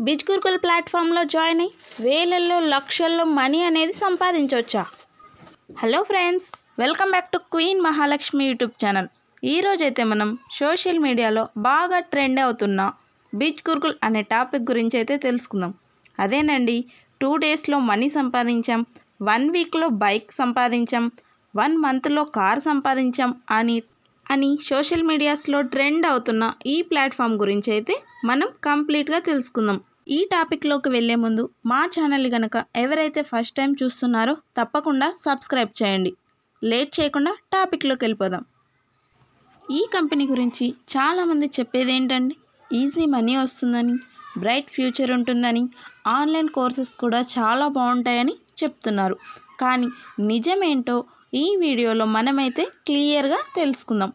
బిజ్ గురుకుల్ ప్లాట్ఫామ్లో జాయిన్ అయ్యి వేలల్లో లక్షల్లో మనీ అనేది సంపాదించవచ్చా? Hello friends, welcome back to Queen Mahalakshmi YouTube channel. ఈరోజైతే మనం సోషల్ మీడియాలో బాగా ట్రెండ్ అవుతున్న బిజ్ గురుకుల్ అనే టాపిక్ గురించి అయితే తెలుసుకుందాం. అదేనండి, 2 డేస్లో మనీ సంపాదించాం, 1 వీక్లో బైక్ సంపాదించాం, 1 మంత్లో కార్ సంపాదించాం అని సోషల్ మీడియాస్లో ట్రెండ్ అవుతున్న ఈ ప్లాట్ఫామ్ గురించి అయితే మనం కంప్లీట్గా తెలుసుకుందాం. ఈ టాపిక్లోకి వెళ్ళే ముందు మా ఛానల్ కనుక ఎవరైతే ఫస్ట్ టైం చూస్తున్నారో తప్పకుండా సబ్స్క్రైబ్ చేయండి. లేట్ చేయకుండా టాపిక్లోకి వెళ్ళిపోదాం. ఈ కంపెనీ గురించి చాలామంది చెప్పేది ఏంటండి, ఈజీ మనీ వస్తుందని, బ్రైట్ ఫ్యూచర్ ఉంటుందని, ఆన్లైన్ కోర్సెస్ కూడా చాలా బాగుంటాయని చెప్తున్నారు. కానీ నిజమేంటో ఈ వీడియోలో మనమైతే క్లియర్గా తెలుసుకుందాం.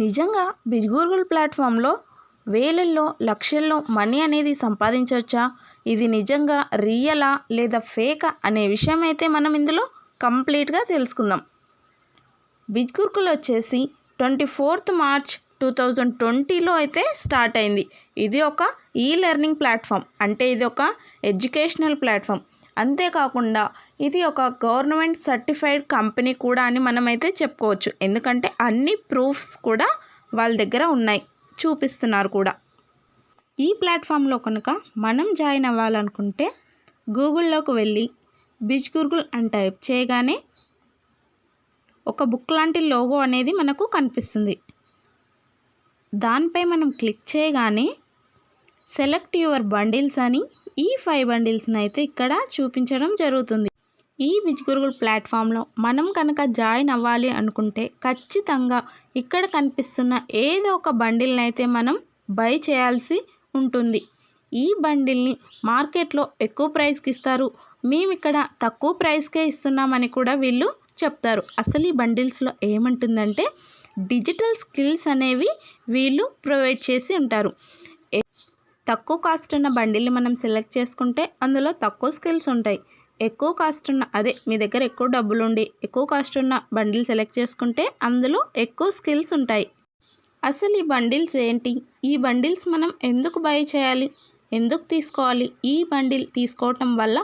నిజంగా బిజ్ గురుకుల్ ప్లాట్ఫామ్లో వేలల్లో లక్షల్లో మనీ అనేది సంపాదించవచ్చా? ఇది నిజంగా రియలా లేదా ఫేకా అనే విషయం అయితే మనం ఇందులో కంప్లీట్గా తెలుసుకుందాం. బిజ్ గురుకుల్ వచ్చేసి 24th మార్చ్ 2020లో అయితే స్టార్ట్ అయింది. ఇది ఒక లెర్నింగ్ ప్లాట్ఫామ్, అంటే ఇది ఒక ఎడ్యుకేషనల్ ప్లాట్ఫామ్. అంతేకాకుండా ఇది ఒక గవర్నమెంట్ సర్టిఫైడ్ కంపెనీ కూడా అని మనమైతే చెప్పుకోవచ్చు. ఎందుకంటే అన్ని ప్రూఫ్స్ కూడా వాళ్ళ దగ్గర ఉన్నాయి, చూపిస్తున్నారు కూడా. ఈ ప్లాట్ఫామ్లో కనుక మనం జాయిన్ అవ్వాలనుకుంటే గూగుల్లోకి వెళ్ళి బిజ్ గురుకుల్ అని టైప్ చేయగానే ఒక బుక్ లాంటి లోగో అనేది మనకు కనిపిస్తుంది. దానిపై మనం క్లిక్ చేయగానే సెలెక్ట్ యువర్ బండిల్స్ అని ఈ 5 బండిల్స్ని అయితే ఇక్కడ చూపించడం జరుగుతుంది. ఈ బిజ్ గురుకుల్ ప్లాట్ఫామ్లో మనం కనుక జాయిన్ అవ్వాలి అనుకుంటే ఖచ్చితంగా ఇక్కడ కనిపిస్తున్న ఏదో ఒక బండిల్ని అయితే మనం బై చేయాల్సి ఉంటుంది. ఈ బండిల్ని మార్కెట్లో ఎక్కువ ప్రైస్కి ఇస్తారు, మేము ఇక్కడ తక్కువ ప్రైస్కే ఇస్తున్నామని కూడా వీళ్ళు చెప్తారు. అసలు ఈ బండిల్స్లో ఏముంటుందంటే డిజిటల్ స్కిల్స్ అనేవి వీళ్ళు ప్రొవైడ్ చేసి ఉంటారు. తక్కువ కాస్ట్ ఉన్న బండిల్ని మనం సెలెక్ట్ చేసుకుంటే అందులో తక్కువ స్కిల్స్ ఉంటాయి. ఎక్కువ కాస్ట్ ఉన్న మీ దగ్గర ఎక్కువ డబ్బులు ఉండి ఎక్కువ కాస్ట్ ఉన్న బండిల్ సెలెక్ట్ చేసుకుంటే అందులో ఎక్కువ స్కిల్స్ ఉంటాయి. అసలు ఈ బండిల్స్ ఏంటి, ఈ బండిల్స్ మనం ఎందుకు బై చేయాలి, ఎందుకు తీసుకోవాలి, ఈ బండిల్ తీసుకోవటం వల్ల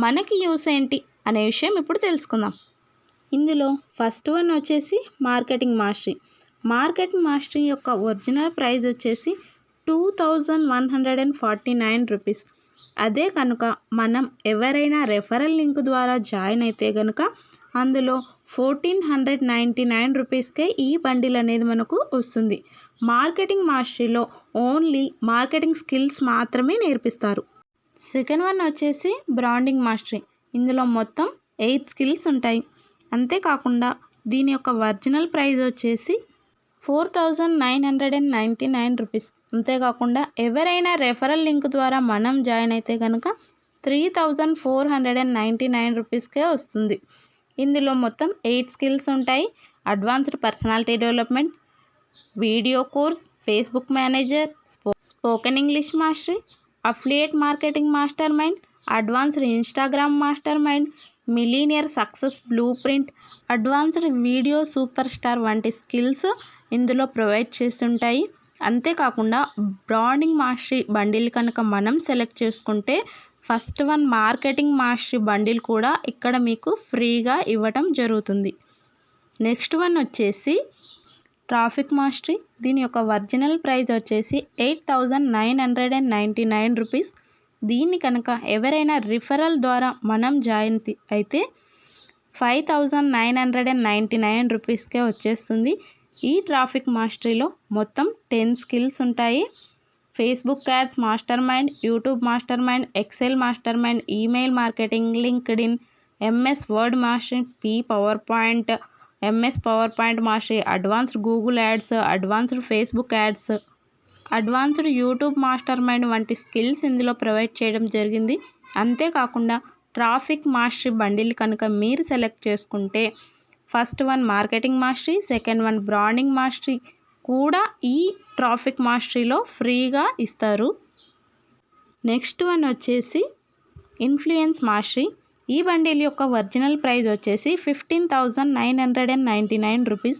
మనకి యూస్ ఏంటి అనే విషయం ఇప్పుడు తెలుసుకుందాం. ఇందులో ఫస్ట్ వన్ వచ్చేసి మార్కెటింగ్ మాస్టరీ. మార్కెటింగ్ మాస్టరీ యొక్క ఒరిజినల్ ప్రైస్ వచ్చేసి 2149 రూపీస్. అదే కనుక మనం ఎవరైనా రెఫరల్ లింక్ ద్వారా జాయిన్ అయితే కనుక అందులో 1499 రూపీస్కే ఈ బండిల్ అనేది మనకు వస్తుంది. మార్కెటింగ్ మాస్టరీలో ఓన్లీ మార్కెటింగ్ స్కిల్స్ మాత్రమే నేర్పిస్తారు. సెకండ్ వన్ వచ్చేసి బ్రాండింగ్ మాస్టరీ. ఇందులో మొత్తం 8 స్కిల్స్ ఉంటాయి. అంతేకాకుండా దీని యొక్క ఒరిజినల్ ప్రైస్ వచ్చేసి 4999 రూపీస్. అంతేకాకుండా ఎవరైనా రెఫరల్ లింక్ ద్వారా మనం జాయిన్ అయితే కనుక 3499 రూపీస్కే వస్తుంది. ఇందులో మొత్తం 8 స్కిల్స్ ఉంటాయి. Advanced personality development, video course, Facebook manager, spoken English mastery, affiliate marketing master mind, advanced Instagram master mind, millionaire success blue print, advanced video super star వంటి స్కిల్స్ ఇందులో ప్రొవైడ్ చేస్తుంటాయి. అంతేకాకుండా బ్రాండింగ్ మాస్టరీ బండిల్ కనుక మనం select చేసుకుంటే first one marketing mastery bundle కూడా ఇక్కడ మీకు ఫ్రీగా ఇవ్వటం జరుగుతుంది. నెక్స్ట్ వన్ వచ్చేసి ట్రాఫిక్ మాస్టరీ. దీని యొక్క ఒరిజినల్ ప్రైస్ వచ్చేసి 8999 రూపీస్. దీన్ని కనుక ఎవరైనా రిఫరల్ ద్వారా మనం జాయిన్ అయితే 5999 రూపీస్కే వచ్చేస్తుంది. ఈ ట్రాఫిక్ మాస్టరీలో మొత్తం 10 స్కిల్స్ ఉంటాయి. Facebook ads master mind, YouTube master mind, Excel master mind, email marketing, LinkedIn, MS Word mastery, MS PowerPoint mastery, advanced Google ads, advanced Facebook ads, advanced YouTube master mind వంటి skills ఇందులో provide చేయడం జరిగింది. అంతేకాకుండా traffic mastery bundle కనుక మీరు select చేసుకుంటే first one marketing mastery, second one branding mastery కూడా ఈ ట్రాఫిక్ మాస్టరీలో ఫ్రీగా ఇస్తారు. నెక్స్ట్ వన్ వచ్చేసి ఇన్ఫ్లుయెన్స్ మాస్టరీ. ఈ బండిల్ యొక్క ఒరిజినల్ ప్రైస్ వచ్చేసి 15,999 రూపీస్.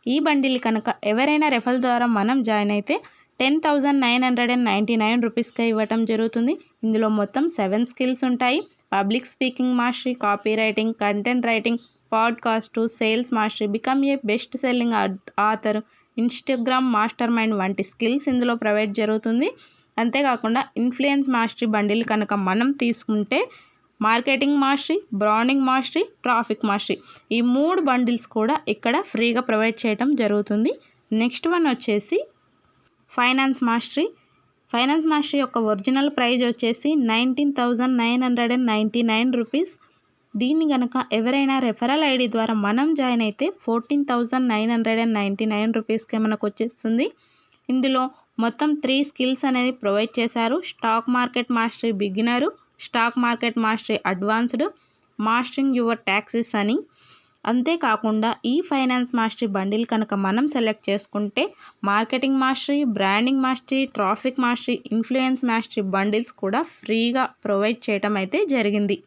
ఈ బండిల్ కనుక ఎవరైనా రెఫరల్ ద్వారా మనం జాయిన్ అయితే 10,999 రూపీస్కే ఇవ్వటం జరుగుతుంది. ఇందులో మొత్తం 7 స్కిల్స్ ఉంటాయి. Public speaking mastery, copy writing, content writing, podcast, sales mastery, become a best selling author, Instagram master mind వంటి స్కిల్స్ ఇందులో ప్రొవైడ్ జరుగుతుంది. అంతేకాకుండా ఇన్ఫ్లుయెన్స్ మాస్టరీ బండిల్ కనుక మనం తీసుకుంటే marketing mastery, branding mastery, traffic mastery ఈ 3 బండిల్స్ కూడా ఇక్కడ ఫ్రీగా ప్రొవైడ్ చేయడం జరుగుతుంది. నెక్స్ట్ వన్ వచ్చేసి ఫైనాన్స్ మాస్టరీ. ఫైనాన్స్ మాస్టరీ యొక్క ఒరిజినల్ ప్రైజ్ వచ్చేసి 19,999 రూపీస్. దీన్ని కనుక ఎవరైనా రెఫరల్ ఐడి ద్వారా మనం జాయిన్ అయితే 14,999 రూపీస్కే మనకు వచ్చేస్తుంది. ఇందులో మొత్తం 3 స్కిల్స్ అనేది ప్రొవైడ్ చేశారు. Stock market mastery beginner, stock market mastery advanced, mastering your taxes అని. అంతేకాకుండా ఈ ఫైనాన్స్ మాస్టరీ బండిల్ కనుక మనం సెలెక్ట్ చేసుకుంటే marketing mastery, branding mastery, traffic mastery, influence mastery bundles కూడా ఫ్రీగా ప్రొవైడ్ చేయటం అయితే జరిగింది.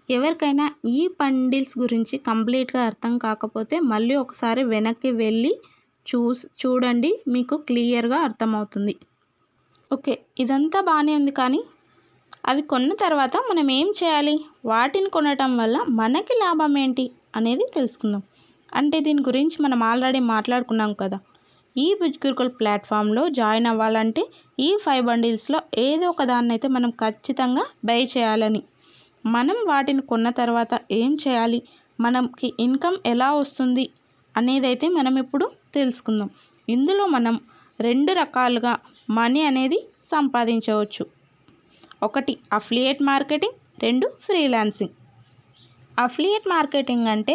ఎవరికైనా ఈ బండిల్స్ గురించి కంప్లీట్గా అర్థం కాకపోతే మళ్ళీ ఒకసారి వెనక్కి వెళ్ళి చూడండి, మీకు క్లియర్గా అర్థమవుతుంది. ఓకే, ఇదంతా బాగానే ఉంది, కానీ అవి కొన్న తర్వాత మనం ఏం చేయాలి, వాటిని కొనటం వల్ల మనకి లాభం ఏంటి అనేది తెలుసుకుందాం. అంటే దీని గురించి మనం ఆల్రెడీ మాట్లాడుకున్నాం కదా. ఈ భుజ్ గురుకుల్ ప్లాట్ఫామ్లో జాయిన్ అవ్వాలంటే ఈ 5 బండిల్స్లో ఏదో ఒక దాన్ని అయితే మనం ఖచ్చితంగా బై చేయాలని. మనం వాటిని కొన్న తర్వాత ఏం చేయాలి, మనకి ఇన్కమ్ ఎలా వస్తుంది అనేది అయితే మనం ఇప్పుడు తెలుసుకుందాం. ఇందులో మనం 2 రకాలుగా మనీ అనేది సంపాదించవచ్చు. ఒకటి affiliate marketing, 2 freelancing. Affiliate marketing అంటే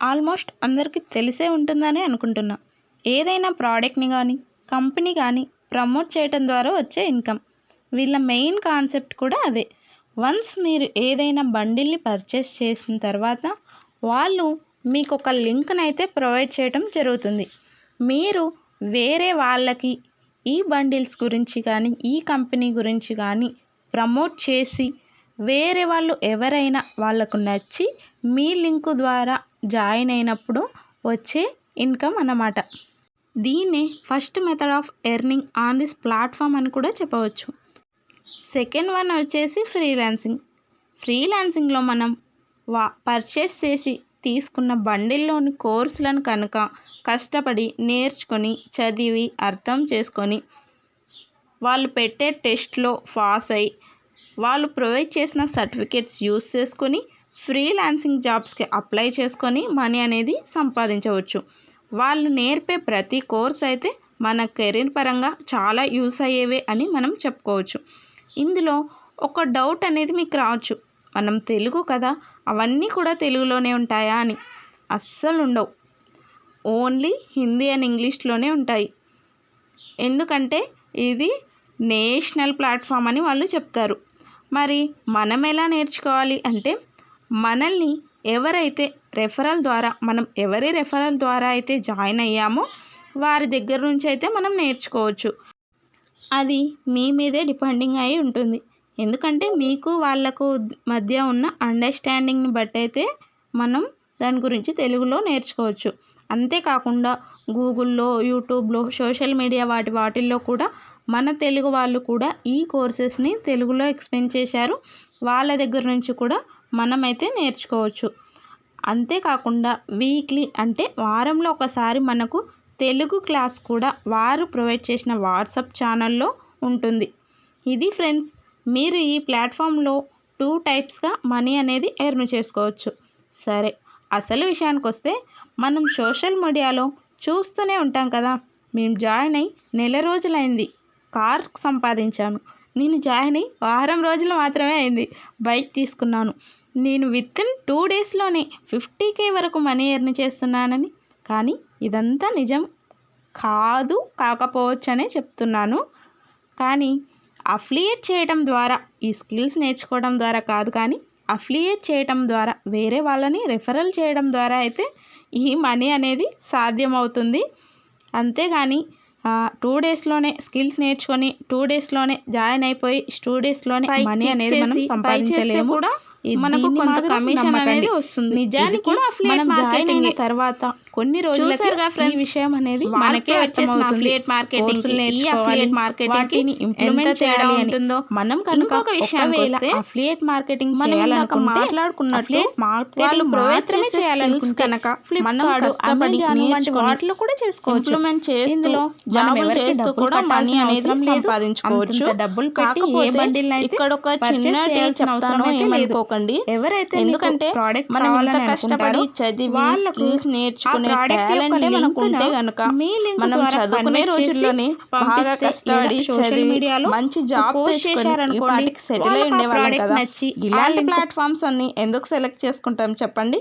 ఆల్మోస్ట్ అందరికీ తెలిసే ఉంటుందని అనుకుంటున్నా. ఏదైనా ప్రోడక్ట్ని కానీ కంపెనీ కానీ ప్రమోట్ చేయడం ద్వారా వచ్చే ఇన్కమ్. వీళ్ళ మెయిన్ కాన్సెప్ట్ కూడా అదే. వన్స్ మీరు ఏదైనా బండిల్ని పర్చేస్ చేసిన తర్వాత వాళ్ళు మీకు ఒక లింక్ని అయితే ప్రొవైడ్ చేయడం జరుగుతుంది. మీరు వేరే వాళ్ళకి ఈ బండిల్స్ గురించి కానీ ఈ కంపెనీ గురించి కానీ ప్రమోట్ చేసి వేరే వాళ్ళు ఎవరైనా వాళ్ళకు నచ్చి మీ లింకు ద్వారా జాయిన్ అయినప్పుడు వచ్చే ఇన్కమ్ అన్నమాట. దీన్నే first method of earning on this platform అని కూడా చెప్పవచ్చు. సెకండ్ వన్ వచ్చేసి ఫ్రీలాన్సింగ్. ఫ్రీలాన్సింగ్లో మనం పర్చేస్ చేసి తీసుకున్న బండిల్లోని కోర్సులను కనుక కష్టపడి నేర్చుకొని చదివి అర్థం చేసుకొని వాళ్ళు పెట్టే టెస్ట్లో పాస్ అయ్యి వాళ్ళు ప్రొవైడ్ చేసిన సర్టిఫికేట్స్ యూస్ చేసుకొని ఫ్రీలాన్సింగ్ జాబ్స్కి అప్లై చేసుకొని మనీ అనేది సంపాదించవచ్చు. వాళ్ళు నేర్పే ప్రతి కోర్స్ అయితే మన కెరీర్ పరంగా చాలా యూస్ అయ్యేవే అని మనం చెప్పుకోవచ్చు. ఇందులో ఒక డౌట్ అనేది మీకు రావచ్చు, మనం తెలుగు కదా, అవన్నీ కూడా తెలుగులోనే ఉంటాయా అని. అస్సలు ఉండవు, ఓన్లీ హిందీ అండ్ ఇంగ్లీష్లోనే ఉంటాయి. ఎందుకంటే ఇది నేషనల్ ప్లాట్ఫామ్ అని వాళ్ళు చెప్తారు. మరి మనం ఎలా నేర్చుకోవాలి అంటే, మనల్ని ఎవరైతే ఎవరి రెఫరల్ ద్వారా అయితే జాయిన్ అయ్యామో వారి దగ్గర నుంచి అయితే మనం నేర్చుకోవచ్చు. అది మీ మీదే డిపెండింగ్ అయి ఉంటుంది. ఎందుకంటే మీకు వాళ్ళకు మధ్య ఉన్న అండర్స్టాండింగ్ని బట్టి అయితే మనం దాని గురించి తెలుగులో నేర్చుకోవచ్చు. అంతేకాకుండా గూగుల్లో, యూట్యూబ్లో, సోషల్ మీడియా వాటిల్లో కూడా మన తెలుగు వాళ్ళు కూడా ఈ కోర్సెస్ని తెలుగులో ఎక్స్ప్లెయిన్ చేశారు. వాళ్ళ దగ్గర నుంచి కూడా మనమైతే నేర్చుకోవచ్చు. అంతేకాకుండా వీక్లీ అంటే వారంలో ఒకసారి మనకు తెలుగు క్లాస్ కూడా వారు ప్రొవైడ్ చేసిన వాట్సాప్ ఛానల్లో ఉంటుంది. ఇది ఫ్రెండ్స్, మీరు ఈ ప్లాట్ఫామ్లో 2 టైప్స్గా మనీ అనేది ఎర్న్ చేసుకోవచ్చు. సరే, అసలు విషయానికి వస్తే మనం సోషల్ మీడియాలో చూస్తూనే ఉంటాం కదా. మేము జాయిన్ అయ్యి నెల రోజులైంది, కార్ సంపాదించాను. నేను జాయిన్ అయ్యి వారం రోజులు మాత్రమే అయింది, బైక్ తీసుకున్నాను. నేను వితిన్ 2 డేస్లోనే 50K వరకు మనీ ఎర్న్ చేస్తున్నానని. కానీ ఇదంతా నిజం కాకపోవచ్చు అనే చెప్తున్నాను. కానీ అఫిలియేట్ చేయడం ద్వారా, ఈ స్కిల్స్ నేర్చుకోవడం ద్వారా కాదు, కానీ అఫిలియేట్ చేయడం ద్వారా వేరే వాళ్ళని రెఫరల్ చేయడం ద్వారా అయితే ఈ మనీ అనేది సాధ్యమవుతుంది. అంతేగాని 2 డేస్లోనే స్కిల్స్ నేర్చుకొని 2 డేస్లోనే జాయిన్ అయిపోయి 2 డేస్లోనే మనీ అనేది మనం సంపాదించలేము. కూడా మనకు కొంత కమిషన్ అనేది వస్తుంది. నిజానికి కూడా అఫిలియేట్ మార్కెటింగ్ తర్వాత కొన్ని రోజులుగా ఈ విషయం అనేది మనకే వచ్చేసిన అఫిలియేట్ మార్కెటింగ్ ఈ అఫిలియేట్ మార్కెటింగ్ ఎంత తేడా ఉంటుందో మనం కనుక ఇంకొక విషయానికి వస్తే అఫిలియేట్ మార్కెటింగ్ మనం ఇందాక చేయాలనుకుంటే మాట్లాడుకున్నట్లు వాళ్ళు ప్రొవైడ్ మాత్రమే చేసే చేయాలనుకుంటే కనుక మనం ఫ్లిప్కార్ట్, కష్టపడి అమెజాన్ వంటి నేర్చుకొని వాటిలో కూడా చేసుకోవచ్చు. ఇంప్లిమెంట్ చేస్తూ ఇందులో జాబులు ఎవరికి చేస్తూ డబ్బులు కూడా మనీ కట్టాల్సిన అనేది అవసరం లేదు. సంపాదించుకోవచ్చు. అంతంత డబ్బులు పెట్టి ఏ కాకపోతే బండిల్ని అయితే ఇక్కడ ఒక purchase చిన్నటి చేయాల్సిన అవసరం చెప్తాను, అయితే లేదు. ఏమనుకోకండి. ఎవరైతే ఎందుకంటే ప్రోడక్ట్ మనం ఇంత కావాలని కష్టపడి అనుకుంటారో చదివి వాళ్ళకు స్కిల్స్ నేర్చుకునే ఆ product యొక్క టాలెంటే మనకు లింక్ను ఉంటే గనుక మీ లింక్ మనం ద్వారా చదువుకునే convert రోజుల్లోనే చేసి బాగా పంపిస్తే కష్టపడి లేదా సోషల్ చదివి మీడియాలో మంచి జాబ్ పోస్ట్ తెచ్చుకొని ఈ చేశారనుకోండి, పాటికి సెటిల్ అయి వాళ్ళకి ఆ ఉండేవాళ్ళం product కదా. నచ్చి ఆ ఇలాంటి లింక్ ప్లాట్ఫామ్స్ అన్ని ఎందుకు సెలెక్ట్ చేసుకుంటాం చెప్పండి.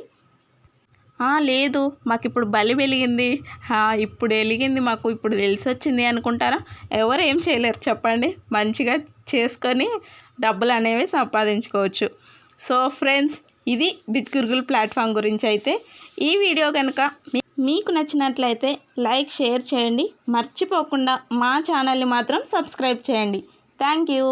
లేదు మాకు ఇప్పుడు బలి వెలిగింది, ఇప్పుడు వెలిగింది, మాకు ఇప్పుడు తెలిసి వచ్చింది అనుకుంటారా? ఎవరు ఏం చేయలేరు చెప్పండి. మంచిగా చేసుకొని డబ్బులు అనేవి సంపాదించుకోవచ్చు. సో ఫ్రెండ్స్, ఇది బిగ్ గురుకుల్ ప్లాట్ఫామ్ గురించి అయితే ఈ వీడియో కనుక మీకు నచ్చినట్లయితే లైక్, షేర్ చేయండి. మర్చిపోకుండా మా ఛానల్ని మాత్రం సబ్స్క్రైబ్ చేయండి. Thank you.